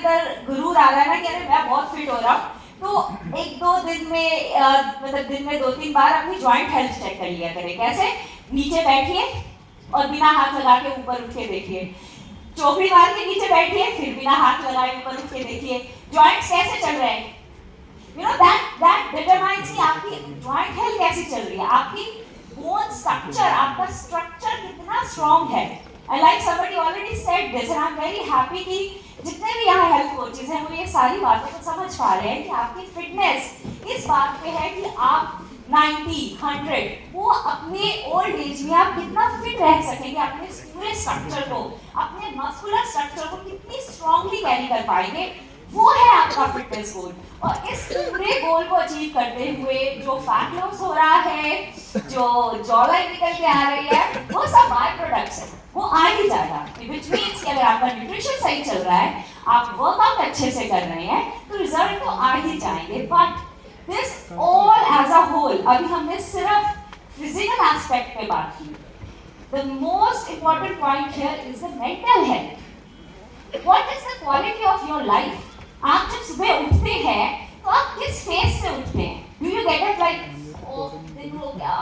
अंदर गुरूर आ रहा है ना कि अरे मैं बहुत फिट हो रहा हूँ, तो एक दो दिन में मतलब दिन में 2-3 बार अपनी जॉइंट हेल्थ चेक कर लिया करें। कैसे? नीचे बैठिए और बिना हाथ लगा के ऊपर उठ के देखिए, चौकड़ी मार के नीचे बैठिए, फिर बिना हाथ लगाए ऊपर उठ के देखिए, जॉइंट्स कैसे चल रहे हैं। यू नो दैट डिटरमाइंस कि आपकी जॉइंट हेल्थ कैसी चल रही है, आपकी बोन स्ट्रक्चर, आपका स्ट्रक्चर कितना स्ट्रांग है। And like somebody already said this, and I am very happy कि जितने भी यहाँ हेल्थ कोचेज हैं वो ये सारी बातों को समझ पा रहे हैं कि आपकी फिटनेस इस बात पे है कि आप 90, 100 वो अपने ओल्ड एज में आप कितना फिट रह सकेंगे, अपने पूरे स्ट्रक्चर को, अपने मस्कुलर स्ट्रक्चर को कितनी स्ट्रांगली कैरी कर पाएंगे, वो है आपका फिटनेस गोल। और इस पूरे गोल को अचीव करते हुए जो फैट लॉस हो रहा है, जो जॉलाइन निकल के आ रही है, वो सब बाय प्रोडक्ट्स है, वो आ ही जाएगा। व्हिच मींस कि अगर आपका न्यूट्रिशन सही चल रहा है, आप वर्कआउट अच्छे से कर रहे हैं, तो रिजल्ट तो आ ही जाएंगे। But this all as a whole, अभी हमने सिर्फ फिजिकल एस्पेक्ट पे बात की। The most important point here is the mental health. What is the quality of your life? आप जब सुबह उठते हैं तो आप किस फेस से उठते हैं? Do you get up like oh दिन हो गया,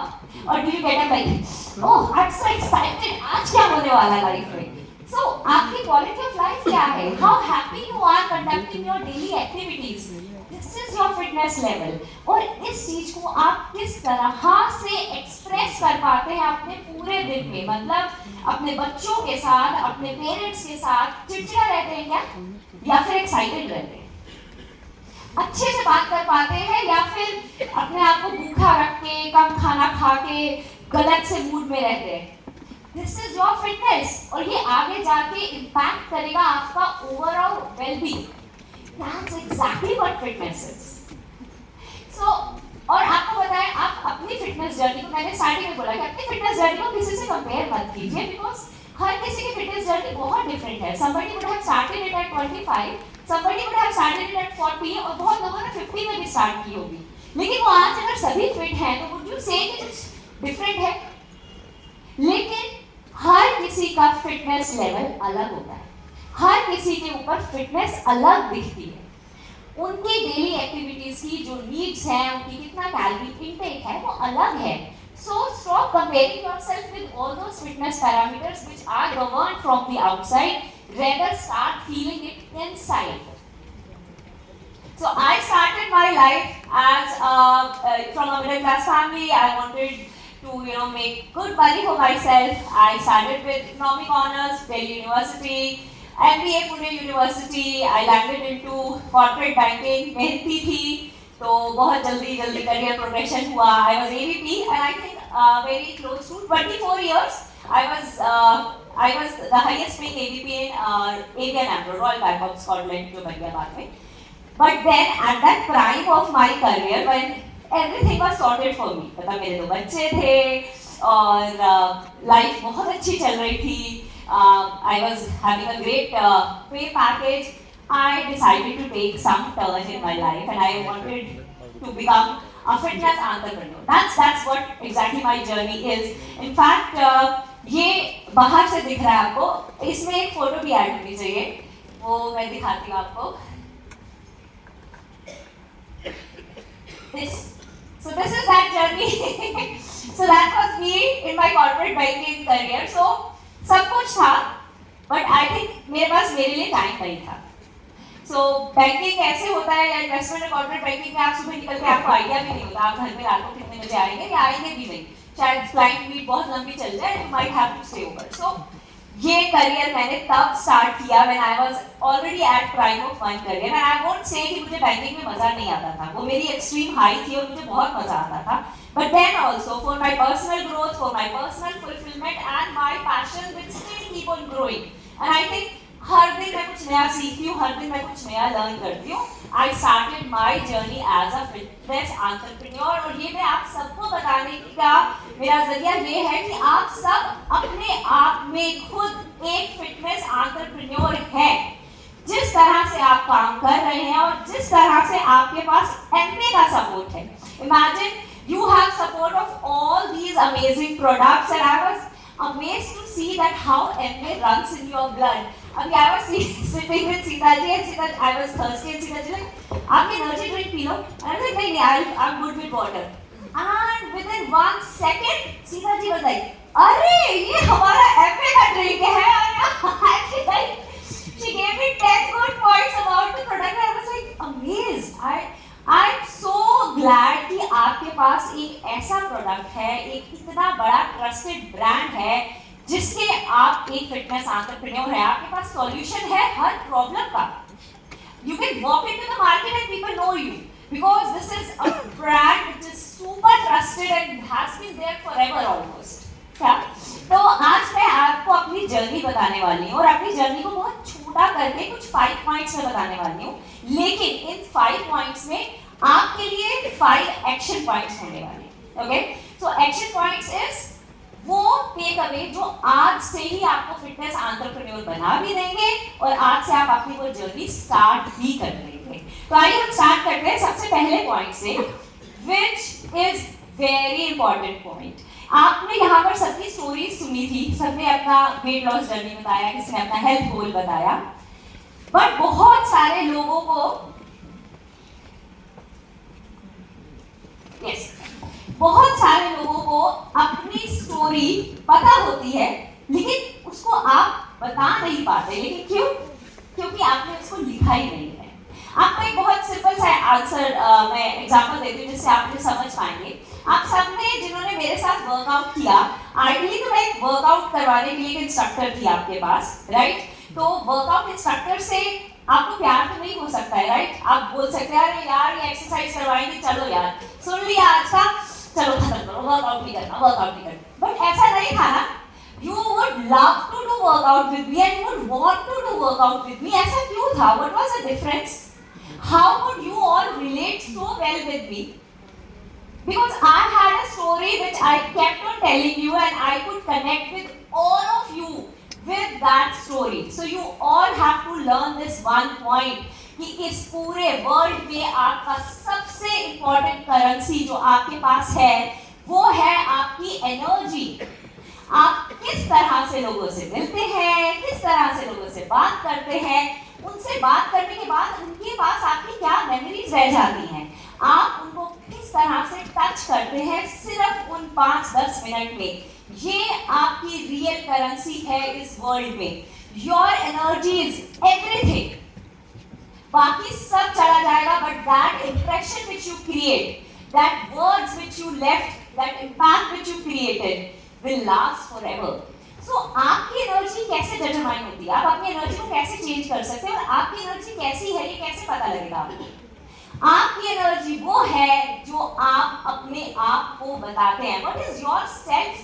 और do you get up like oh I am so excited, आज क्या होने वाला है लाइफ में? सो आपकी क्वालिटी ऑफ लाइफ क्या है? How happy you are conducting your daily activities, this is your fitness level. और इस चीज को आप किस तरह से एक्सप्रेस कर पाते हैं अपने पूरे दिन में, मतलब अपने बच्चों के साथ, अपने पेरेंट्स के साथ चिड़चिड़ा रहते हैं क्या, या फिर एक्साइटेड रहते हैं? अच्छे से बात कर पाते हैं, या फिर अपने आप को भूखा रख के, कम खाना खा के, गलत से मूड में रहते हैं? दिस इज योर फिटनेस, और ये आगे जाके इम्पैक्ट करेगा आपका overall wellbeing. That's exactly what fitness is. So और आपको पता है, आप अपनी फिटनेस जर्नी को, मैंने स्टार्टिंग में बोला कि अपनी फिटनेस जर्नी को किसी से कंपेयर मत कीजिए, बिकॉज हर किसी की फिटनेस जर्नी बहुत डिफरेंट है। somebody would have started it at 25, somebody would have started it at 40, और बहुत लोगों ने 50 में भी स्टार्ट की होगी। लेकिन वो आज अगर सभी फिट हैं तो would you say कि कुछ डिफरेंट है? लेकिन हर किसी का फिटनेस लेवल अलग होता है, हर किसी के ऊपर फिटनेस अलग दिखती है, उनकी डेली एक्टिविटीज की जो नीड्स हैं, उनकी कितना कैलोरी इनटेक है, वो अलग है। So stop comparing yourself with all those fitness parameters which are governed from the outside. Rather start feeling it inside. So I started my life as from a middle class family. I wanted to make good money for myself. I started with economic honors, Delhi University, MBA Pune University. I landed into corporate banking. मेहनती थी तो बहुत जल्दी career progression हुआ। I was AVP and I think very close to 24 years I was the highest paying AVP in ABN AMRO, Royal Bank of Scotland, जो बन गया बाद में। But then at that prime of my career when everything was sorted for me, मतलब मेरे 2 बच्चे थे और लाइफ बहुत अच्छी चल रही थी, I was having a great pay package, I decided to take some turn in my life and I wanted to become a fitness entrepreneur. That's what exactly my journey is. In fact, ये बाहर से दिख रहा है आपको, इसमें एक photo भी ऐड होनी चाहिए, वो मैं दिखाती हूँ आपको। So this is that journey. So that was me in my corporate banking career. So सब कुछ था, but I think मेरे पास मेरे लिए टाइम नहीं था। So बैंकिंग कैसे होता है, या इन्वेस्टमेंट और कॉर्पोरेट बैंकिंग में आप सुबह निकल के आपको आइडिया भी नहीं होता आप घर में रात को कितने बजे आएंगे या आएंगे भी नहीं, शायद क्लाइंट मीट बहुत लंबी चल जाए, you might have to stay over. So ये करियर मैंने तब स्टार्ट किया when I was already at prime of my career, and I won't say कि मुझे बैंकिंग में मजा नहीं आता था, वो मेरी एक्सट्रीम हाई थी और मुझे बहुत मजा आता था। But then also for my personal growth, for my personal fulfilment and my passion which still keep on growing, and I think हर दिन मैं कुछ नया सीखती हूँ, हर दिन मैं कुछ नया लर्न करती हूँ। I started my journey as a fitness entrepreneur, और ये मैं आप सबको बताने का मेरा जरिया ये है कि आप सब अपने आप में खुद एक फिटनेस एंटरप्रेन्योर है। जिस तरह से आप काम कर रहे हैं और जिस तरह से आपके पास एमवे का सपोर्ट है, imagine you have support of all these amazing products, and I was amazed to see that how MA runs in your blood. अभी I was sitting with Sitaji and Sitaji, I was thirsty and Sitaji like, आप energy drink P low. I was like, नहीं नहीं, I'm good with water. And within 1 second, Sitaji was like, अरे ये हमारा Apple का drink है। She gave me 10 good points about the product. I was like amazed. I'm so glad कि आपके पास एक ऐसा प्रोडक्ट है, एक इतना बड़ा ट्रस्टेड ब्रांड है जिसके आप एक फिटनेस एंटरप्रेन्योर है, आपके पास सॉल्यूशन है हर प्रॉब्लम का। You can walk into the market and people know you because this is a brand which is super trusted and has been there forever almost. क्या? तो आज मैं आपको अपनी जर्नी बताने वाली हूँ और अपनी जर्नी को बहुत छोटा करके कुछ 5 पॉइंट्स में बताने वाली हूँ, लेकिन इन 5 पॉइंट्स में आपके लिए 5 एक्शन पॉइंट्स होने वाले हैं। Okay, so action points is वो टेक अवे जो आज से ही आपको फिटनेस एंटरप्रेन्योर बना भी देंगे और आज से आप अपनी वो जर्नी स्टार्ट भी कर देंगे। तो आइए हम स्टार्ट करते हैं सबसे पहले पॉइंट से, which is very important point. आपने यहाँ पर सबकी स्टोरी सुनी थी, सबने अपना वेट लॉस जर्नी बताया, किसी ने अपना हेल्थ गोल बताया, बट बहुत सारे लोगों को बहुत सारे लोगों को अपनी स्टोरी पता होती है लेकिन उसको आप बता नहीं पाते। लेकिन क्यों? क्योंकि आपने उसको लिखा ही नहीं है। आपको एक बहुत सिंपल सा आंसर मैं एग्जांपल देती हूँ जिससे आप समझ पाएंगे। आप सबने जिन्होंने मेरे साथ वर्कआउट किया, आइडियली तो मैं एक वर्कआउट करवाने के लिए एक इंस्ट्रक्टर थी आपके पास, राइट? तो वर्कआउट इंस्ट्रक्टर से आपको प्यार तो नहीं हो सकता है, राइट? आप बोल सकते हैं अरे यार ये एक्सरसाइज करवाएंगे, चलो यार सुन लिया आज का, चलो खत्म करो, वर्कआउट नहीं करना। बट ऐसा नहीं था ना, you would love to do workout with me and you would want to do workout with me। ऐसा क्यों था? What was the difference? How could you all relate so well with me? Because I had a story which I kept on telling you and I could connect with all of you with that story. So you all have to learn this one point कि इस पूरे world में आपका सबसे important currency जो आपके पास है वो है आपकी एनर्जी। आप किस तरह से लोगों से मिलते हैं, किस तरह से लोगों से बात करते हैं, उनसे बात करने के बाद उनके पास आपकी क्या मेमोरीज रह जाती हैं, आप उनको किस तरह से टच करते हैं सिर्फ उन 5-10 मिनट में, ये आपकी रियल करेंसी है इस वर्ल्ड में। योर एनर्जी इज एवरीथिंग, बाकी सब चला जाएगा, but that impression which you create, that words which you left, that impact which you created will last forever। So आपकी एनर्जी कैसे डिटरमाइन होती है, आप अपनी एनर्जी को कैसे चेंज कर सकते हैं और आपकी एनर्जी कैसी है ये कैसे पता लगेगा आपको? आपकी एनर्जी वो है जो आप अपने आप को बताते हैं। What is your self?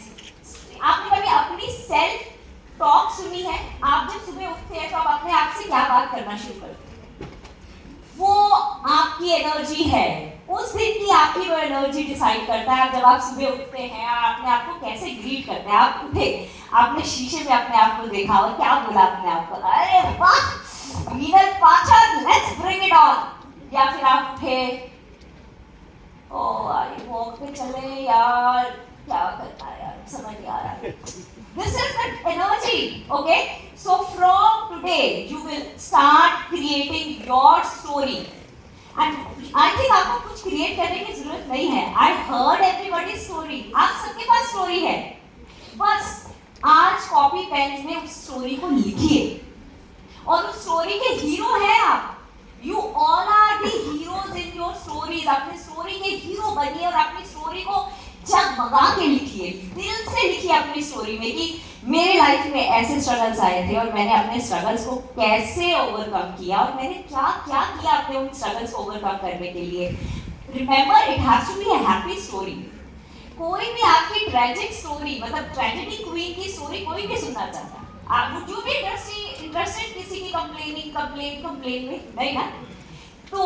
आपने कभी अपनी सेल्फ टॉक सुनी है? आप जब सुबह उठते हैं तो आप अपने आप से क्या बात करना शुरू करते हैं? वो आपकी एनर्जी है, उस दिन की आपकी वो एनर्जी डिसाइड करता है। जब आप सुबह उठते हैं अपने आप को कैसे ग्रीट करते हैं, आप उठे, आपने शीशे में अपने आप को देखा और क्या बोला अपने आप को, अरे वाह मीनल पाठक, लेट्स ब्रिंग इट ऑन, या फिर आप उठे ओ आई वॉक पे चले यार, क्या करना है यार, समझ नहीं आ रहा। This is the energy, okay? So from today you will start creating your story and I think आपको कुछ क्रिएट करने की जरूरत नहीं है। I heard everybody's story, आप सबके पास स्टोरी है, बस आज कॉपी पेन में उस स्टोरी को लिखिए और उस स्टोरी के हीरो हैं आप। You all are the heroes in your stories। अपनी स्टोरी के हीरो बनिए और अपनी स्टोरी को जगमगा के लिखिए, दिल से लिखिए अपनी स्टोरी में कि मेरे लाइफ में ऐसे स्ट्रगल्स आए थे और मैंने अपने स्ट्रगल्स को कैसे ओवरकम किया और मैंने क्या क्या किया अपने उन स्ट्रगल्स को ओवरकम करने के लिए। Remember it has to be a happy story. कोई भी आपकी ट्रेजिक स्टोरी, मतलब ट्रेजेडी क्वीन की स्टोरी कोई भी सुनना चाहता। आप वुड यू बी इंटरेस्टेड किसी की कंप्लेन में? नहीं ना। तो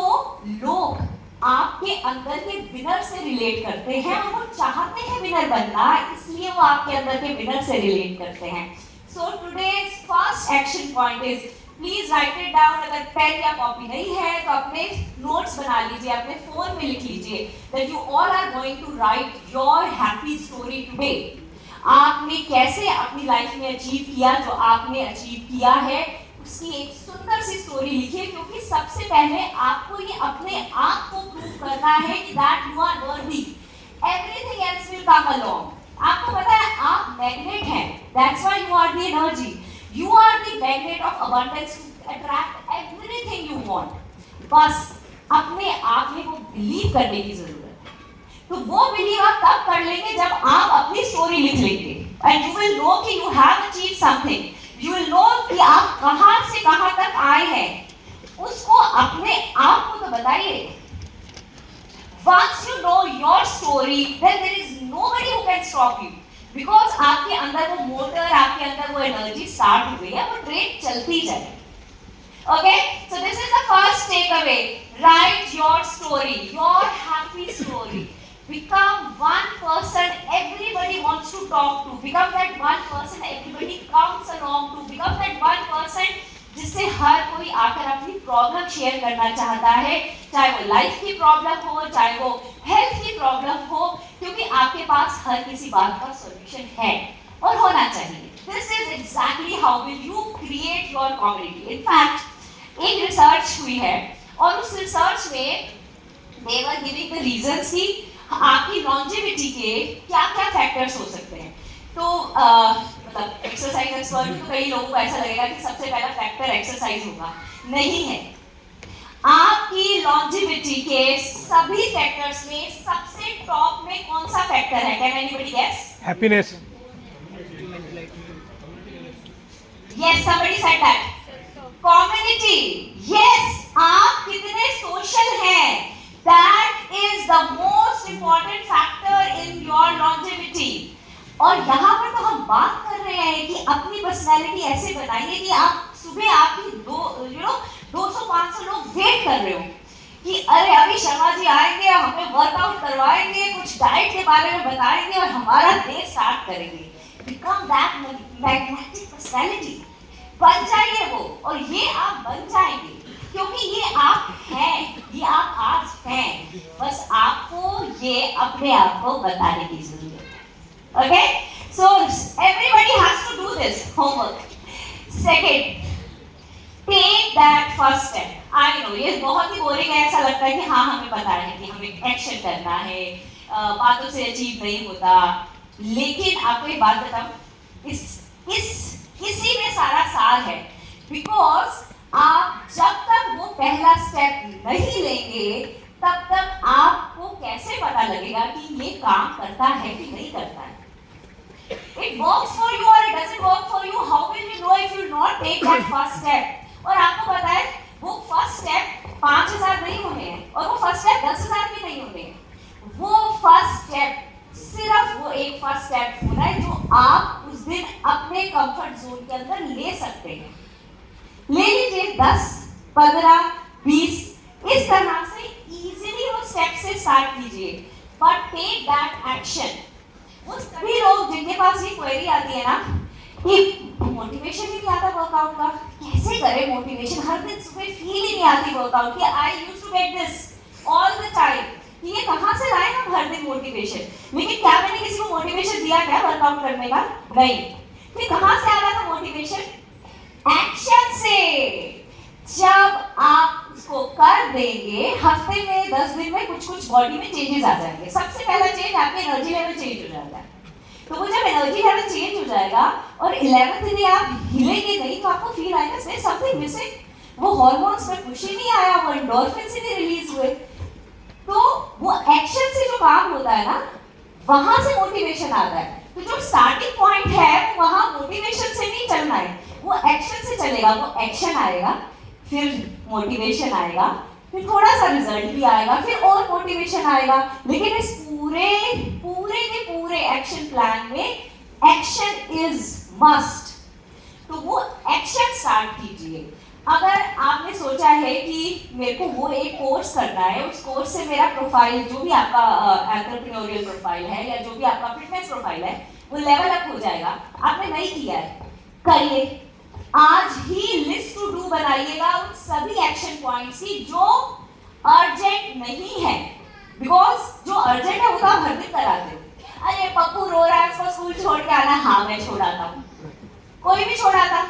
लोग आपके अंदर के विनर से रिलेट करते हैं और वो चाहते हैं विनर बनना, इसलिए वो आपके अंदर के विनर से रिलेट करते हैं। So today's first action point is please right it down. अगर पेन या कॉपी नहीं है तो अपने नोट्स बना लीजिए, अपने फोन में लिख लीजिए that you all are going to write your happy story today. आपने कैसे अपनी लाइफ में अचीव किया जो आपने अचीव किया है, उसकी एक सुंदर सी स्टोरी लिखिए, क्योंकि सबसे पहले आपको ये अपने आप को प्रूव करना है कि that you are worthy, everything else will come along. आपको पता है आप मैग्नेट हैं, that's why you are the energy, you are the magnet of abundance to attract everything you want. बस अपने आप में वो बिलीव करने की जरूरत है। तो वो बिलीव आप तब कर लेंगे जब आप अपनी स्टोरी लिख लेंगे, एंड यू विल नो कि you have achieved something, you will know कि आप कहां से कहां तक आए हैं। उसको अपने आप को तो बताइए। Once you know your story, then there is nobody who can stop you, because आपके अंदर वो मोटर, आपके अंदर वो एनर्जी स्टार्ट हो गई है, वो ट्रेन चलती जाएगी। Okay, so this is the first takeaway. Write your story, your happy story. Become one person everybody wants to talk to. Become that one person everybody comes along to. Become that one person जिससे हर कोई आकर अपनी problem share करना चाहता है, चाहे वो life की प्रॉब्लम हो, चाहे वो हेल्थ की प्रॉब्लम हो, क्योंकि आपके पास हर किसी बात का सॉल्यूशन है और होना चाहिए। This is exactly how will you create your community. In fact, एक रिसर्च हुई है और उस रिसर्च में they were giving the reasons कि आपकी लॉन्जेविटी के क्या क्या फैक्टर्स हो सकते हैं। तो मतलब एक्सरसाइज एक्सपर्ट तो कई लोगों को ऐसा लगेगा कि सबसे पहला फैक्टर एक्सरसाइज होगा, नहीं है। आपकी लॉन्जेविटी के सभी फैक्टर्स में सबसे टॉप में कौन सा फैक्टर है? Can anybody guess? Happiness. Yes, somebody said that. Community, yes, आप कितने सोशल हैं, that is the most important factor in your longevity. और यहाँ पर तो हम बात कर रहे हैं कि अपनी पर्सनैलिटी ऐसे बनाइए कि आप सुबह आपकी 200-500 लोग वेट कर रहे हो कि अरे अभी शर्मा जी आएंगे, हमें वर्कआउट करवाएंगे, कुछ डाइट के बारे में बताएंगे और हमारा डे स्टार्ट करेंगे। बिकम दैट मैग्नेटिक पर्सनैलिटी, बन जाइए वो, और ये आप बन जाएंगे क्योंकि ये आप हैं, ये आप आज हैं, बस आपको ये अपने आप को बताने की जरूरत है। Okay, so everybody has to do this homework. Second, take that first step. I know ये बहुत ही बोरिंग है, ऐसा लगता है कि हाँ हमें पता है कि हमें एक्शन करना है, बातों से अचीव नहीं होता। लेकिन आपको एक बात बताऊं, इसी में सारा सार है। बिकॉज आप जब तक वो पहला स्टेप नहीं लेंगे तब तक आपको कैसे पता लगेगा कि ये काम करता है कि नहीं करता है। It works for you or it doesn't work for you. How will you know if you not take that first step? और आपको पता है वो फर्स्ट स्टेप 5000 नहीं होने हैं और वो फर्स्ट स्टेप 10,000 भी नहीं होने हैं। वो फर्स्ट स्टेप सिर्फ वो एक फर्स्ट स्टेप होना है जो आप उस दिन अपने कंफर्ट जोन के अंदर ले सकते हैं। ले लीजिए 10, 15, 20, इस तरह से इजीली वो स्टेप से स्टार्ट कीजिए, बट टेक दैट एक्शन। वो सभी लोग जिनके पास ये क्वेरी आती है ना कि मोटिवेशन ही नहीं आता वर्कआउट का, कैसे करें मोटिवेशन, हर दिन सुबह फील ही नहीं आती वर्कआउट की, I used to get this all the time, ये कहाँ से लाए हम हर दिन मोटिवेशन। लेकिन क्या मैंने किसी को मोटिवेशन दिया क्या वर्कआउट करने का? नहीं। फिर कहाँ से आ रहा था मोटिवेशन? एक्शन से। जब आप उसको कर देंगे, हफ्ते में 10 दिन में कुछ बॉडी में चेंजेस आ जाएंगे। सबसे पहला चेंज आपके एनर्जी लेवल चेंज हो जाता है। तो वो जब एनर्जी लेवल चेंज हो जाएगा और 11th डे आप हिलेंगे नहीं तो आपको फील आएगा समथिंग मिसिंग। वो हार्मोन्स में कुछ ही नहीं आया, वो एंडोर्फिन्स ही नहीं रिलीज हुए। तो वो एक्शन से जो काम होता है ना, वहां से मोटिवेशन आता है। तो जो स्टार्टिंग पॉइंट है वहां मोटिवेशन से नहीं चलना है, वो एक्शन से चलेगा। वो एक्शन आएगा, फिर मोटिवेशन आएगा, फिर थोड़ा सा रिजल्ट भी आएगा, फिर और मोटिवेशन आएगा। लेकिन इस पूरे एक्शन प्लान में एक्शन इज मस्ट। तो वो एक्शन स्टार्ट कीजिए। अगर आपने सोचा है कि मेरे को वो एक कोर्स करना है, उस कोर्स से मेरा प्रोफाइल जो भी आपका एंटरप्रेन्योरियल प्रोफाइल है या जो भी आपका फिटनेस प्रोफाइल है वो लेवल अप हो जाएगा, आपने नहीं किया है, करिए। आज ही लिस्ट टू डू बनाइएगा उन सभी एक्शन पॉइंट्स की जो अर्जेंट नहीं है। बिकॉज जो अर्जेंट है वो तो आप हर दिन कराते हो। अरे पप्पू रो रहा है, उसको स्कूल छोड़ के आना, हाँ मैं छोड़ाता हूँ, कोई भी छोड़ाता,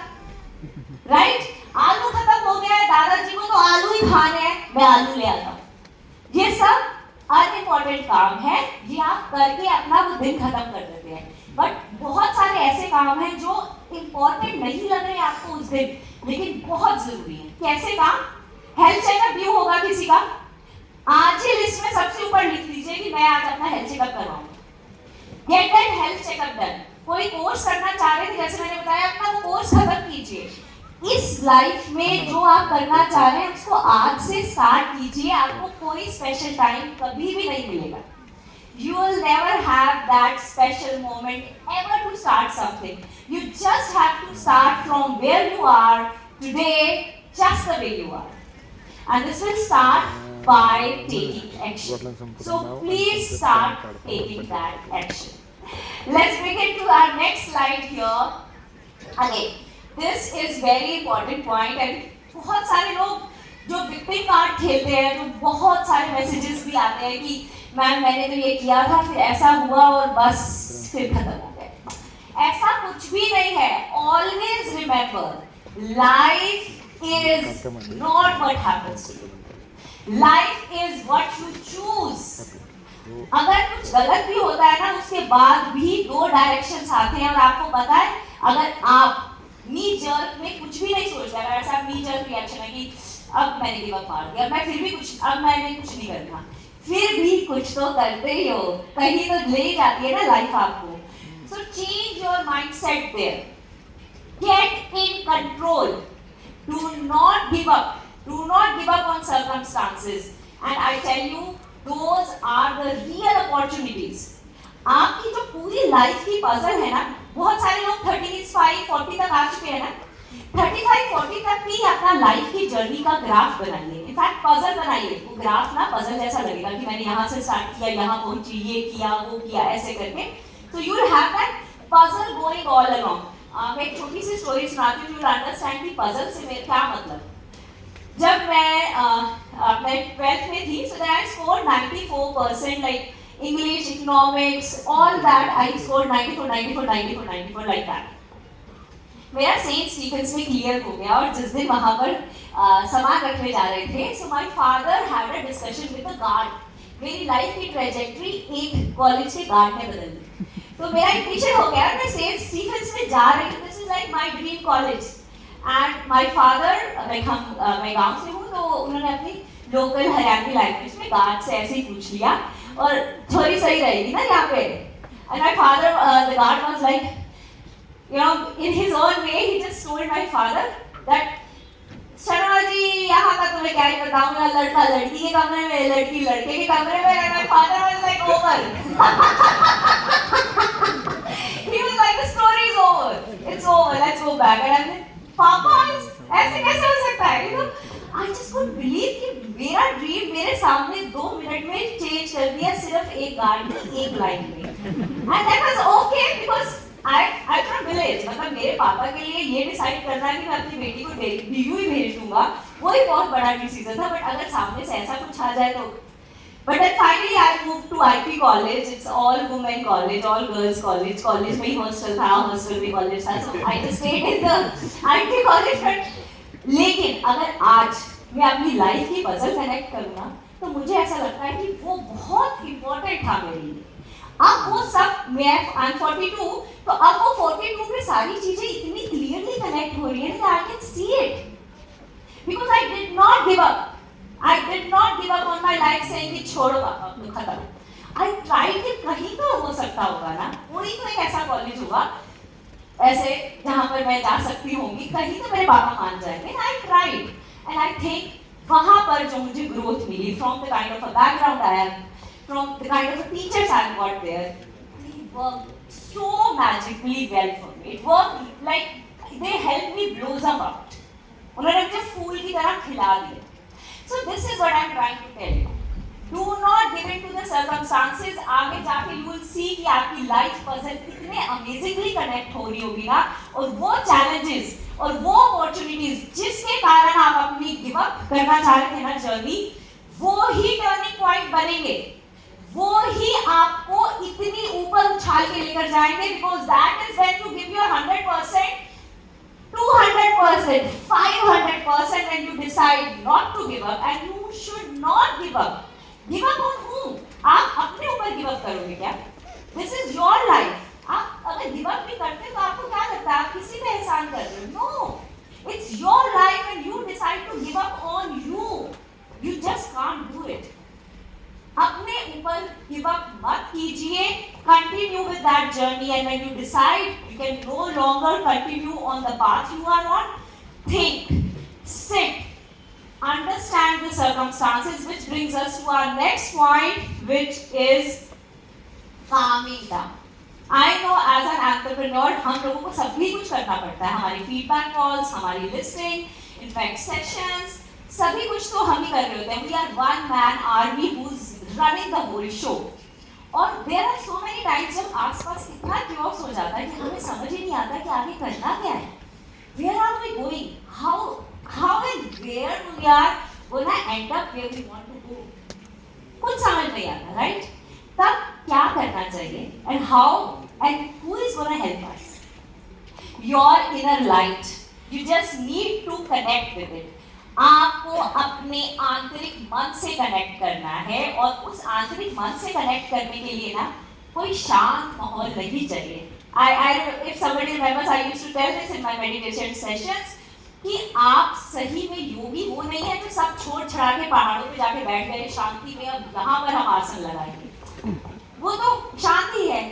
राइट? आलू खत्म हो गया है, दादाजी को तो आलू ही खाने हैं, मैं आलू ले आता हूँ। ये सब अनइम्पोर्टेंट काम है, ये आप करके अपना वो दिन खत्म कर देते हैं। बट बहुत सारे ऐसे काम हैं जो इम्पोर्टेंट नहीं लग रहे आपको उस दिन, लेकिन बहुत जरूरी है। कैसे काम? हेल्थ चेकअप ड्यू होगा किसी का, आज ही लिस्ट में सबसे ऊपर लिख दीजिए कि मैं आज अपना हेल्थ चेकअप करवाऊंगा। Get that health checkup done. कोई कोर्स करना चाह रहे थे, जैसे मैंने बताया, अपना वो कोर्स खत्म कीजिए। इस लाइफ में जो आप करना चाह रहे हैं उसको आज से स्टार्ट कीजिए। आपको कोई स्पेशल टाइम कभी भी नहीं मिलेगा। You will never have that special moment ever to start something. You just have to start from where you are today, just the way you are. And this will start by taking action. So please start taking that action. Let's begin to our next slide here. Again, this is very important point and बहुत सारे लोग जो victim card खेलते हैं, तो बहुत सारे messages भी आते हैं कि मैम मैंने तो ये किया था, फिर ऐसा हुआ और बस फिर खत्म हो गया। ऐसा कुछ भी नहीं है। Always remember, life is not what happens to you, life is what you choose. अगर कुछ गलत भी होता है ना, उसके बाद भी दो डायरेक्शंस आते हैं। और आपको पता है, अगर आप नी जर्क में कुछ भी नहीं सोचते, अगर ऐसा नी जर्क रिएक्शन है कि अब मैंने गिव अप मार दिया, मैं फिर भी कुछ, अब मैंने कुछ नहीं करना, फिर भी कुछ तो करते ही हो, कहीं तो ले जाती है ना लाइफ आपको। So change your mindset there, get in control, do not give up on circumstances, and I tell you those are the real opportunities. आपकी जो पूरी लाइफ की पजल है ना, बहुत सारे लोग 35, 40 तक आ चुके हैं ना, 35-40 तक भी अपना लाइफ की जर्नी का ग्राफ बनाइए। इनफैक्ट पजल बनाइए। वो ग्राफ ना पजल जैसा लगेगा कि मैंने यहाँ से स्टार्ट किया, यहाँ पहुंची, ये किया, वो किया, ऐसे करके। So you will have that puzzle going all along. मैं एक छोटी सी स्टोरी सुनाती हूँ, you will understand कि पजल से मेरा क्या मतलब। जब मैं अपने 12th में थी, so then I scored 94% like English, economics, all that I scored 94 like that. मेरा सेंट स्टीफेंस में क्लियर हो गया, और जिस दिन वहाँ पर सामान रखने जा रहे थे, so my father had a discussion with the guard. मेरी लाइफ की ट्रेजेक्टरी एक कॉलेज के गार्ड ने बदल दी। तो मेरा एडमिशन हो गया, मैं सेंट स्टीफेंस में जा रही हूँ, this is like my dream college. And my father, मैं गाँव से हूँ, तो उन्होंने अपनी लोकल हरियाणवी लैंग्वेज में गार्ड से ऐसे ही पूछ लिया, और थोड़ी सही रहेगी ना यहाँ पे। And my father, the guard was like, you know, in his own way, he just told my father that Sharma ji, यहाँ का तुम्हें क्या ही बताऊंगा, लड़का लड़की के कमरे में, लड़की लड़के के कमरे में। And my father was like, over. He was like, the story is over. It's over. Let's go back. And I'm like, पापा ऐसे कैसे हो सकता है? You know, I just couldn't believe कि मेरा ड्रीम मेरे सामने 2 मिनट में चेंज कर दिया, सिर्फ एक गार्ड की एक लाइन में। And that was okay because I from village, मतलब मेरे पापा के लिए ये डिसाइड करना कि मैं अपनी बेटी को डीयू ही भेज दूंगा, वो ही बहुत बड़ा डिसीजन था। बट अगर सामने से ऐसा कुछ आ जाए तो, but then finally I move to IP college. It's all women college, all girls college. College में ही हॉस्टल था, हॉस्टल में कॉलेज था, so I just stayed in the IP college. But लेकिन अगर आज मैं अपनी लाइफ की पजल कनेक्ट करूँगा, तो मुझे ऐसा लगता है कि वो बहुत इंपॉर्टेंट था मेरे लिए। अब वो सब, मैं 42, तो अब वो 42 में सारी चीजें इतनी क्लियरली कनेक्ट हो रही है कि I can see it, because I did not give up on my life saying कि छोड़ो पापा, तो खत्म। आई ट्राइड कि कहीं तो हो सकता होगा ना, कोई तो एक ऐसा कॉलेज होगा ऐसे जहां पर मैं जा सकती होंगी, कहीं तो मेरे पापा मान जाएंगे। I tried and I think वहां पर जो मुझे ग्रोथ मिली, from the kind of a background I am, from the kind of teachers I got there, they worked so magically well for me. It worked like they helped me blossom out. उन्होंने मुझे फूल की तरह खिला दिया। So this is what I'm trying to tell you. Do not give in to the circumstances. आगे जाके you will see कि आपकी लाइफ पजल कितने अमेजिंगली कनेक्ट हो रही होगी ना, और वो चैलेंजेस और वो अपॉर्चुनिटीज जिसके कारण आप अपनी गिव अप करना चाह रहे थे ना जर्नी, वो ही टर्निंग पॉइंट बनेंगे, वो ही आपको इतनी ऊपर उछाल के लेकर जाएंगे, because that is when you give your 100%, 200%, 500% when you decide not to give up, and you should not give up. Give up on whom? आप अपने ऊपर give up करोगे क्या? This is your life. आप अगर give up भी करते हो तो आपको क्या लगता है आप किसी पे एहसान कर रहे हो? No, it's your life and you decide to give up on you. You just can't do it. अपने ऊपर give up मत कीजिए. Continue with that journey, and when you decide you can no longer continue on the path you are on, think, sit, understand the circumstances, which brings us to our next point, which is calming down. I know as an entrepreneur हम लोगों को सभी कुछ करना पड़ता है. हमारी feedback calls, हमारी listing, in-fact sessions, सभी कुछ तो हम ही कर रहे होते हैं. We are one man army who's running the whole show. और there are so many times जब आसपास इतना chaos हो जाता है कि हमें समझ ही नहीं आता कि आगे करना क्या है. Where are we going? How and where we are gonna end up where we want to go? कुछ समझ नहीं आता, right? तब क्या करना चाहिए? And how and who is gonna help us? Your inner light. You just need to connect with it. आपको अपने आंतरिक मन से कनेक्ट करना है, और उस आंतरिक मन से कनेक्ट करने के लिए ना कोई शांत माहौल नहीं चाहिए. If somebody remembers, I used to tell this in my meditation sessions कि आप सही में योगी वो नहीं है जो सब छोड़ छड़ा के पहाड़ों पे जाके बैठ गए शांति में, अब यहाँ पर हम आसन लगाएंगे. वो तो शांति है.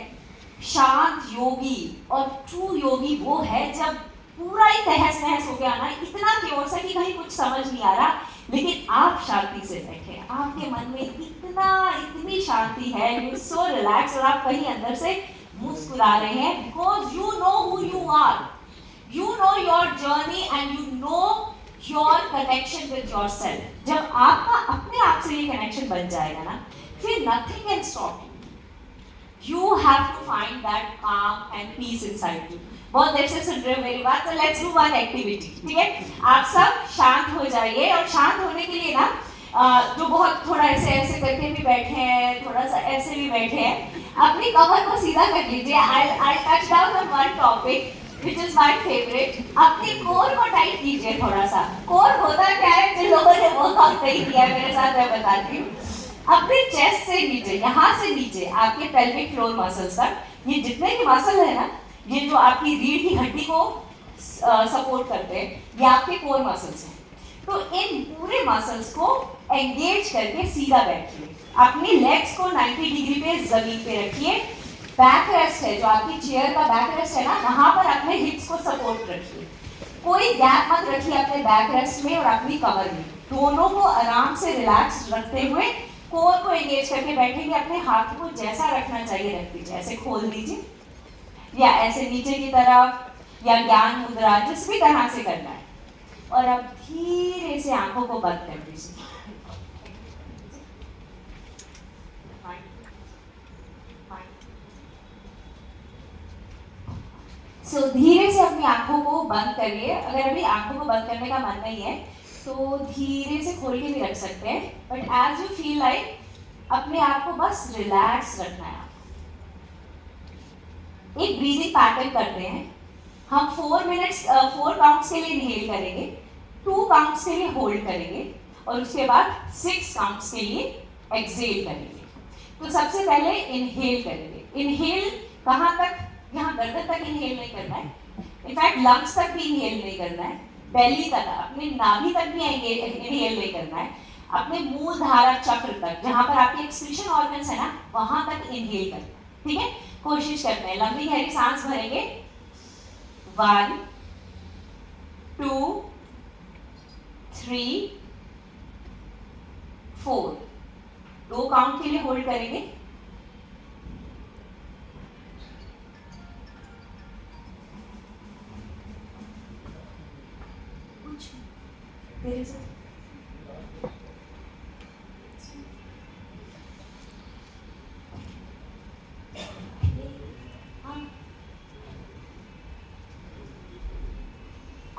शांत योगी और ट्रू योगी वो है जब पूरा ही तहस नहस हो गया ना, इतना क्योस है कि कहीं कुछ समझ नहीं आ रहा, लेकिन आप शांति से बैठे, आपके मन में इतनी शांति है, यू सो रिलैक्स, और आप कहीं अंदर से मुस्कुरा रहे हैं, because you know who you are, you know your journey and you know your connection with yourself. जब आपका अपने आप से ये कनेक्शन बन जाएगा ना, फिर nothing can stop you. You have to find that calm and peace inside you. बहुत देर से सुन रहे हो मेरी बात, तो let's do one activity. ठीक है, आप सब शांत हो जाइए, और शांत होने के लिए ना जो बहुत थोड़ा ऐसे ऐसे करके भी बैठे हैं, थोड़ा सा ऐसे भी बैठे हैं, अपनी कमर को सीधा कर लीजिए. I'll touch down on one topic which is my favorite. अपनी कोर को टाइट कीजिए थोड़ा सा. कोर होता क्या है, जिन लोगों ने वो काम नहीं किया मेरे साथ, मैं बताती हूँ. अपने चेस्ट से नीचे, यहाँ से नीचे आपके पेल्विक फ्लोर मसल्स तक, ये जितने भी मसल है ना, ये जो आपकी रीढ़ की हड्डी को सपोर्ट करते हैं, ये आपके कोर मसल्स हैं. तो इन पूरे मसल्स को एंगेज करके सीधा बैठिए. अपनी लेग्स को 90 डिग्री पे जमीन पे रखिए. बैक रेस्ट है, जो आपकी चेयर का बैक रेस्ट है ना, वहां पर अपने हिप्स को सपोर्ट रखिए. कोई गैप मत रखिए अपने बैक रेस्ट में और अपनी कमर में. दोनों को आराम से रिलैक्स रखते हुए कोर को एंगेज करके बैठेंगे. अपने हाथ को जैसा रखना चाहिए रख दीजिए, ऐसे खोल दीजिए, या ऐसे नीचे की तरफ, या ज्ञान मुद्रा, जिस भी तरह से करना है. और अब धीरे से आंखों को बंद कर दीजिए. सो धीरे से अपनी आंखों को बंद करिए. अगर अभी आंखों को बंद करने का मन नहीं है तो धीरे से खोल के भी रख सकते हैं, but as you feel like अपने आप को बस रिलैक्स रखना है. एक ब्रीदिंग पैटर्न करते हैं. हम 4 काउंट्स के लिए इनहेल करेंगे, 2 काउंट्स के लिए होल्ड करेंगे, और उसके बाद 6 काउंट्स के लिए एक्सेल करेंगे. तो सबसे पहले इनहेल करेंगे. इनहेल कहाँ तक? यहाँ गर्दन तक इनहेल नहीं करना है, इनफैक्ट लंग्स तक भी इनहेल नहीं करना है, बेली तक, अपने नाभि तक भी इनहेल नहीं करना है, अपने मूलधारा चक्र तक, जहां पर आपके एक्सक्रीशन ऑर्गन्स है ना, वहां तक इनहेल करना है. ठीक है, कोशिश करते हैं. लंबी गहरी सांस भरेंगे. 1 2 3 4. 2 काउंट के लिए होल्ड करेंगे. There is a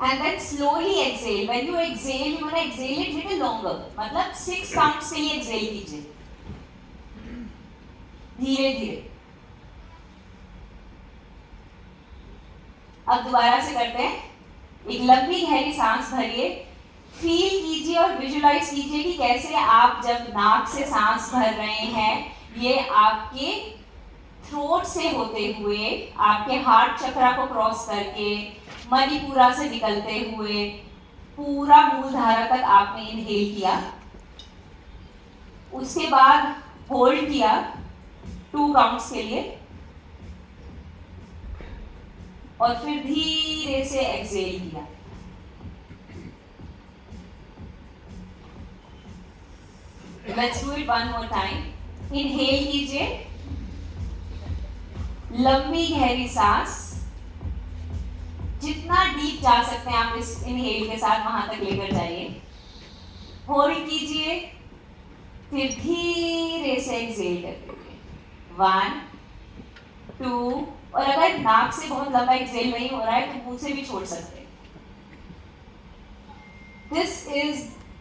and then slowly exhale. When you exhale, you want to exhale it little longer. मतलब 6 काउंट्स के लिए exhale कीजिए धीरे धीरे. अब दोबारा से करते हैं. एक लंबी गहरी सांस भरिए, फील कीजिए और विजुलाइज कीजिए कि कैसे आप जब नाक से सांस भर रहे हैं, ये आपके थ्रोट से होते हुए आपके हार्ट चक्रा को क्रॉस करके मणिपुरा से निकलते हुए पूरा मूलधारा तक आपने इनहेल किया, उसके बाद होल्ड किया 2 काउंट्स के लिए और फिर धीरे से एक्सहेल किया। Let's do it one more time. Inhale कीजिए, लंबी गहरी सांस, जितना डीप जा सकते हैं आप इस इनहेल के साथ वहां तक लेकर जाइए। होल्ड कीजिए, फिर धीरे से एक्सहेल कर दीजिए। 1 2 और अगर नाक से बहुत लंबा एक्सहेल नहीं हो रहा है तो मुंह से भी छोड़ सकते हैं। This is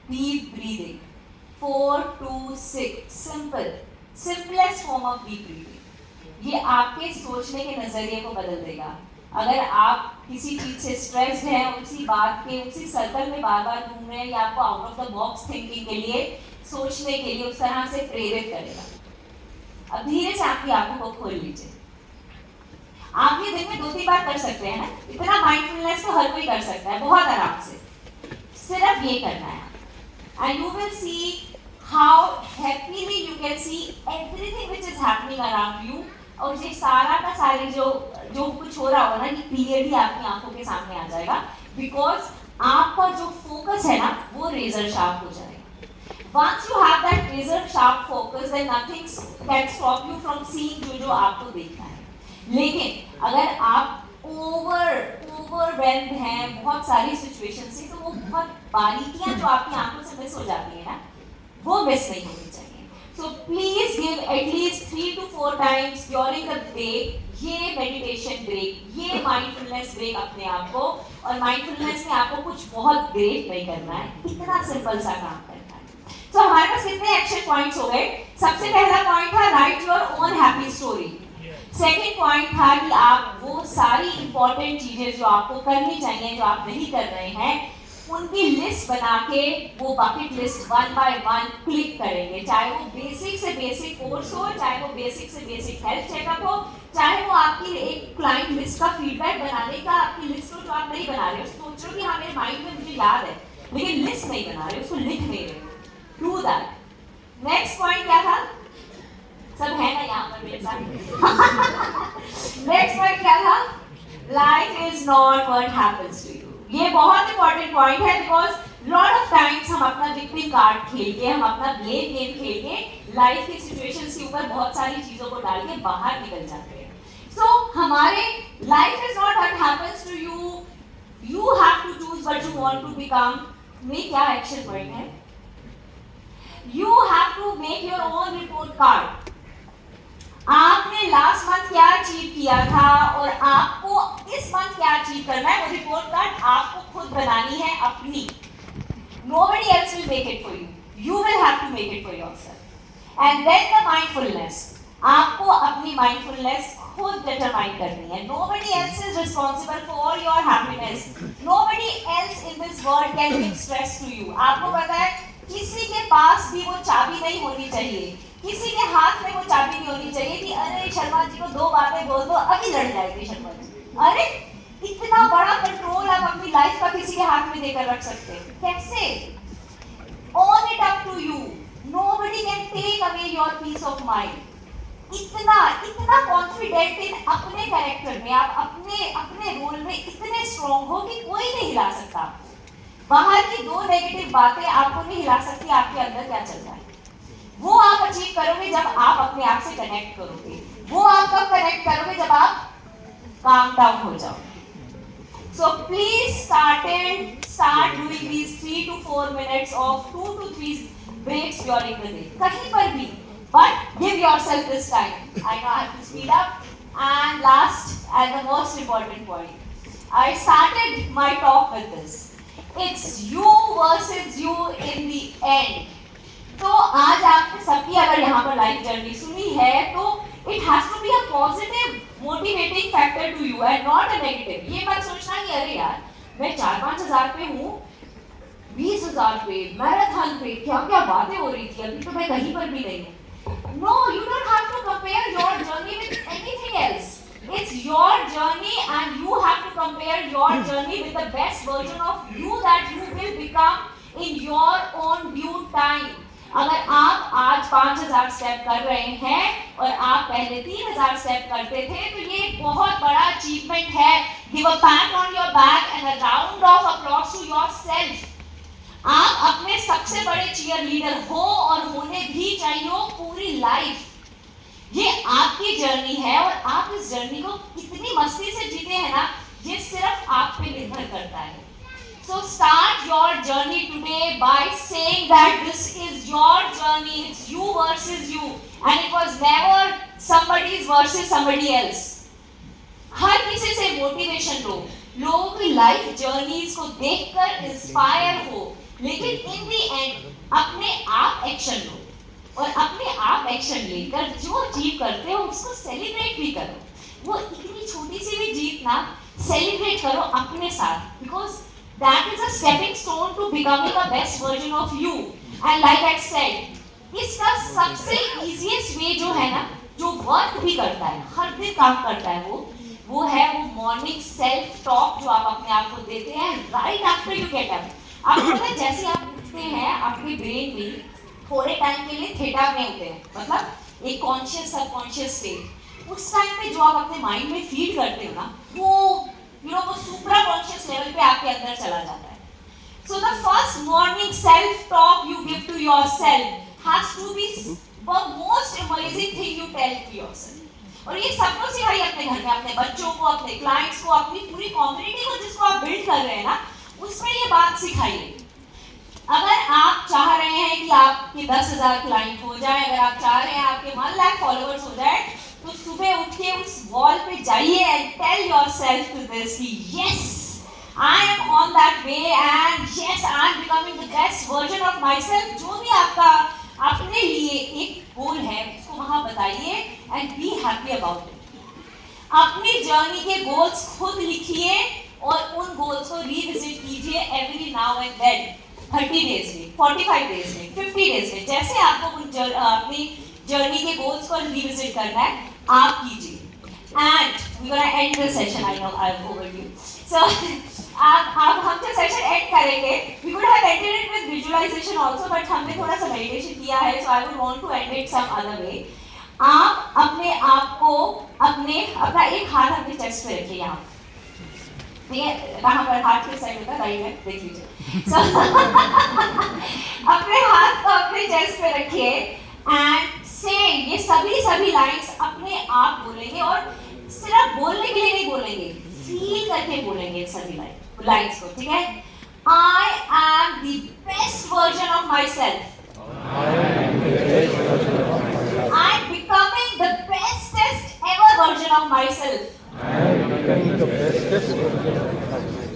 deep breathing 4 2 6, simple, simplest form of deep breathing. ये आपके सोचने के नजरिए को बदल देगा। अगर आप किसी चीज से स्ट्रेस्ड हैं, उसी बात के उसी सर्कल में बार बार घूम रहे हैं, या आपको out of the box thinking के लिए, सोचने के लिए उस तरह से प्रेरित करेगा। अब धीरे से आपकी आंखों को खोल लीजिए। आप ये दिन में 2-3 बार कर सकते हैं ना, इतना माइंडफुलनेस तो हर कोई कर सकता है बहुत आराम से। सिर्फ ये करना है and you will see how happily you can see everything which is happening around you. और ये सारा का सारे जो कुछ हो रहा होगा ना, ये क्लियरली आपकी आंखों के सामने आ जाएगा, बिकॉज आपका जो फोकस है ना वो रेजर शार्प हो जाएगा। Once you have that razor sharp focus, then nothing can stop you from seeing जो आपको देखना है। लेकिन अगर आप ओवरवेल्म्ड हैं बहुत सारी सिचुएशन से, तो वो बहुत बारीकियां जो आपकी आंखों से मिस हो जाती है ना, वो मिस नहीं होनी चाहिए। So please give at least 3 to 4 times during the break, ये meditation break, ये mindfulness break अपने आप को। और mindfulness में आपको कुछ बहुत great नहीं करना है, इतना सिंपल सा काम करना है। So हमारे पास कितने एक्शन पॉइंट्स हो गए? सबसे पहला पॉइंट था right your own happy story. Second point था कि आप वो सारी इंपॉर्टेंट चीजें जो आपको करनी चाहिए, जो आप नहीं कर रहे हैं, उनकी लिस्ट बना के वो बकेट लिस्ट 1 बाय 1 क्लिक करेंगे। चाहे वो बेसिक से बेसिक कोर्स हो, चाहे वो बेसिक से बेसिक हेल्थ चेकअप हो, चाहे वो आपकी एक क्लाइंट लिस्ट का फीडबैक बनाने का आपकी लिस्ट हो जो आप नहीं बना रहे हो, सोच रहे हो कि हाँ मेरे माइंड में मुझे याद है, लेकिन लिस्ट नहीं बना रहे हो, उसको लिख नहीं रहे हो। Do that. नेक्स्ट पॉइंट क्या था? सब है ना यहाँ पर मेरे साथ? नेक्स्ट पॉइंट क्या था? Life is not what happens to you. ये बहुत इंपॉर्टेंट पॉइंट है, बिकॉज लॉट ऑफ टाइम्स हम अपना विक्टिम कार्ड खेल के, हम अपना ब्लेम गेम खेल के लाइफ की सिचुएशंस के ऊपर बहुत सारी चीजों को डाल के बाहर निकल जाते हैं। सो हमारे life is not what happens to you, you have to choose what you want to become. में क्या एक्शन पॉइंट है? You have to make your own report card. आपने लास्ट मंथ क्या अचीव किया था और आपको इस मंथ क्या अचीव करना है, वो रिपोर्ट कार्ड आपको खुद बनानी है अपनी। Nobody else will make it for you. You will have to make it for yourself. And then the mindfulness. आपको अपनी mindfulness खुद determine करनी है. Nobody else is responsible for your happiness. Nobody else in this world can give stress to you. आपको पता है किसी के पास भी वो चाबी नहीं होनी चाहिए, किसी के हाथ में वो चाबी नहीं होनी चाहिए कि अरे शर्मा जी को 2 बातें बोल दो अभी लड़ जाएगी शर्मा जी। अरे इतना बड़ा कंट्रोल आप अपनी लाइफ का किसी के हाथ में देकर रख सकते हैं, कैसे? Own it up to you. Nobody can take away your peace of mind. इतना कॉन्फिडेंट इन अपने कैरेक्टर में, आप अपने रोल में इतने स्ट्रॉन्ग हो कि कोई नहीं हिला सकता। बाहर की 2 नेगेटिव बातें आपको नहीं हिला सकती, आपके अंदर क्या चल रहा है वो आप अचीव करोगे जब आप अपने आप से कनेक्ट करोगे। वो आप कब कनेक्ट करोगे? जब आप काम डाउन हो जाओगे। So please start doing these 3 to 4 minutes of 2 to 3 breaks during the day. कहीं पर भी, but give yourself this time. I know I have to speed up. And last and the most important point, I started my talk with this. It's you versus you in the end. तो आज आप सबकी अगर यहाँ पर life journey सुनी है तो it has to be a positive motivating factor to you and not a negative. ये मत सोचना कि अरे यार मैं 4-5 हज़ार पे हूँ, 20,000 पे, मैराथन पे, क्या क्या बातें हो रही थी, अभी तो मैं कहीं पर भी नहीं हूँ. No, you don't have to compare your journey with anything else. It's your journey and you have to compare your journey with the best version of you that you will become in your own due time. अगर आप आज 5,000 step कर रहे हैं और आप पहले 3,000 step करते थे तो ये एक बहुत बड़ा अचीवमेंट है. Give a pat on your back and a round of applause to yourself. आप अपने सबसे बड़े चीयर लीडर हो और होने भी चाहिए पूरी लाइफ. ये आपकी जर्नी है और आप इस जर्नी को कितनी मस्ती से जीते हैं ना, ये सिर्फ आप पे निर्भर करता है. So start your journey today by saying that this is your journey, it's you versus you, and it was never somebody's versus somebody else. हर किसी से मोटिवेशन लो, लोगों की लाइफ जर्नीज को देखकर इंस्पायर हो, लेकिन इन दी एंड अपने आप एक्शन लो और अपने आप एक्शन लेकर जो अचीव करते हो उसको सेलिब्रेट भी करो. वो इतनी छोटी सी भी जीत ना सेलिब्रेट करो अपने साथ, because that is a stepping stone to becoming the best version of you. And like I said, इसका सबसे इजीएस्ट वे जो है ना, जो वर्क भी करता है, हर दिन काम करता है, वो है वो मॉर्निंग सेल्फ टॉक जो आप अपने आप को देते हैं right after you get up. आपको पता है जैसे आप उठते हैं आपके ब्रेन में थोड़े टाइम के लिए थीटा में होते हैं, मतलब एक कॉन्शियस सबकॉन्शियस स्टेट. उस टाइम पे जो आप अपने माइंड में फील करते हो ना, वो वो सुप्रा कॉन्शियस लेवल पे आपके अंदर चला जाता है. So the first morning self talk you give to yourself has to be the most amazing thing you tell to yourself. और ये सबको सिखाइए, अपने घर में अपने बच्चों को, अपने क्लाइंट्स को, अपनी पूरी कम्युनिटी को जिसको आप बिल्ड कर रहे हैं ना, उसमें ये बात सिखाइए. अगर आप चाह रहे हैं कि आपके 10,000 क्लाइंट हो जाए, अगर आप चाह रहे हैं आपके 1 लाख फॉलोअर्स हो जाए, तो सुबह उठ के उस वॉल पे जाइए and tell yourself to this कि yes I am on that way and yes I am becoming the best version of my self. जो भी आपका अपने लिए एक गोल है उसको वहां बताइए and be happy about it. अपनी जर्नी के गोल्स खुद लिखिए और उन गोल्स को रिविजिट कीजिए every now and then. 30 days में, 45 डेज में, 50 डेज में, जैसे आपको अपनी जर्नी के गोल्स को रिविजिट करना है आप कीजिए. And we gonna end the session. I know I have overed you. So आप हम जो सेशन एंड करेंगे, we could have ended it with visualisation also, but हमने थोड़ा सा मेडिटेशन किया है, so I would want to end it some other way. आप अपने आप को अपना एक हाथ अपने चेस्ट पे रखिए, यहाँ ठीक है, कहाँ पर हाथ किस साइड होता है, राइट में, देख लीजिए. अपने हाथ को अपने चेस्ट पे रखिए एंड से ये सभी लाइंस अपने आप बोलेंगे, और सिर्फ बोलने के लिए नहीं बोलेंगे, फील करके बोलेंगे सभी लाइंस को, ठीक है. I am the best version of my self. I am becoming the bestest ever version of my self.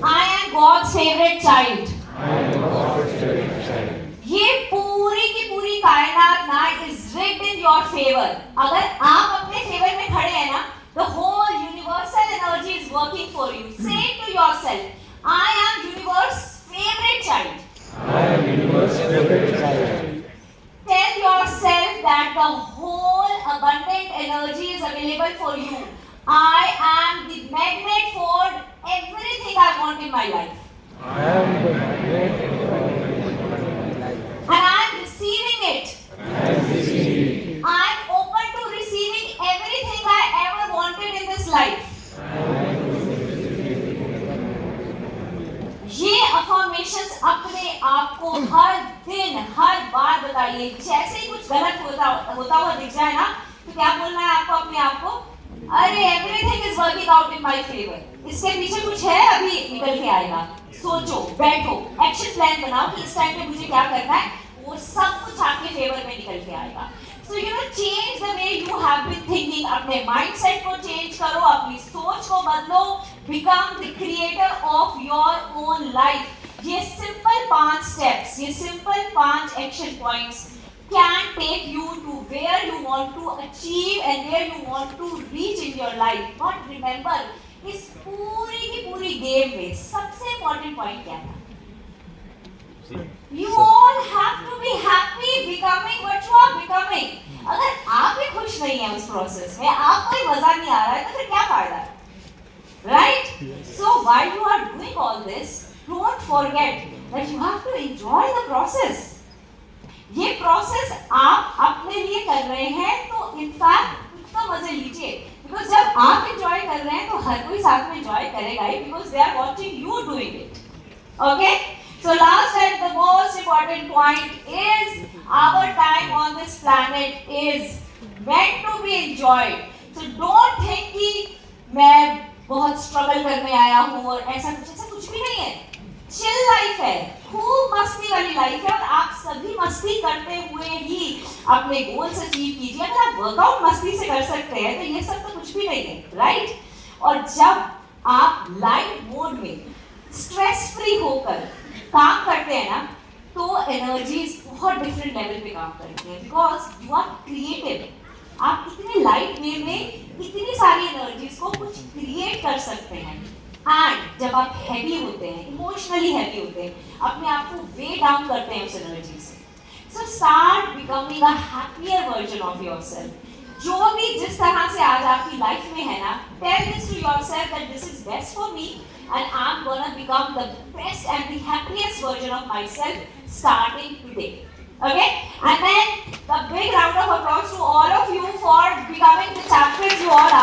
I am God's favorite child. ये पूरी की पूरी कायनात ना is rigged in your favor. अगर आप अपने फेवर में खड़े हैं ना, the whole universal energy is working for you. Say to yourself, I am universe's favorite child. I am universe's favorite child. Tell yourself that the whole abundant energy is available for you. I am the magnet for everything I want in my life. I am the magnet for everything I want in my life. And I am receiving it. I am receiving it. I am open to receiving everything I ever wanted in this life. ये affirmations अपने आप को हर दिन हर बार बताइए. जैसे ही कुछ गलत होता हुआ दिख जाए ना, तो क्या बोलना है आपको अपने आप को, अरे everything is working out in my favour. इसके पीछे कुछ है, अभी निकल के आएगा. सोचो, बैठो, एक्शन प्लान बनाओ कि इस टाइम पे मुझे क्या करना है, वो सब कुछ आपके फेवर में निकल के आएगा. So change the way you have been thinking. अपने माइंडसेट को चेंज करो, अपनी सोच को बदलो. Become the creator of your own life. ये सिंपल 5 स्टेप्स, ये simple 5 action points can take you to where you want to achieve and where you want to reach in your life. But remember, इस पूरी की पूरी game में सबसे important point क्या था? You all have to be happy becoming what you are becoming. अगर आप ही खुश नहीं है उस प्रोसेस में, आपको ही मजा नहीं आ रहा है, तो फिर क्या फायदा? Right? So while you are doing all this, don't forget that you have to enjoy the process. ये प्रोसेस आप अपने लिए कर रहे हैं, तो इनफैक्ट उसका मजे लीजिए, बिकॉज जब आप एंजॉय कर रहे हैं तो हर कोई साथ में एंजॉय करेगा ही, because they are watching you doing it. Okay, so last and the most important point is our time on this planet is meant to be enjoyed. So don't think कि मैं बहुत स्ट्रगल करने आया हूँ और ऐसा कुछ भी नहीं है. चिल लाइफ है, खूब मस्ती वाली लाइफ है, और आप सभी मस्ती करते हुए ही अपने गोल्स अचीव कीजिए. अगर आप वर्कआउट मस्ती से कर सकते हैं तो ये सब तो कुछ भी नहीं है, राइट? और जब आप लाइट मोड में स्ट्रेस फ्री होकर काम करते हैं ना, तो एनर्जीज बहुत डिफरेंट लेवल पे काम करती है, बिकॉज यू आर क्रिएटिव. आप इतने लाइट वे में इतनी सारी एनर्जीज को कुछ क्रिएट कर सकते हैं. एंड जब आप हैवी होते हैं, इमोशनली हैवी होते हैं, अपने आप को वे डाउन करते हैं उस एनर्जी से. So start becoming a happier version of yourself. जो भी जिस तरह से आज आपकी लाइफ में है ना, tell this to yourself that this is best for me and I'm gonna become the best and the happiest version of myself starting today. Okay? And then the big round of applause to all of you for becoming the champions you all are.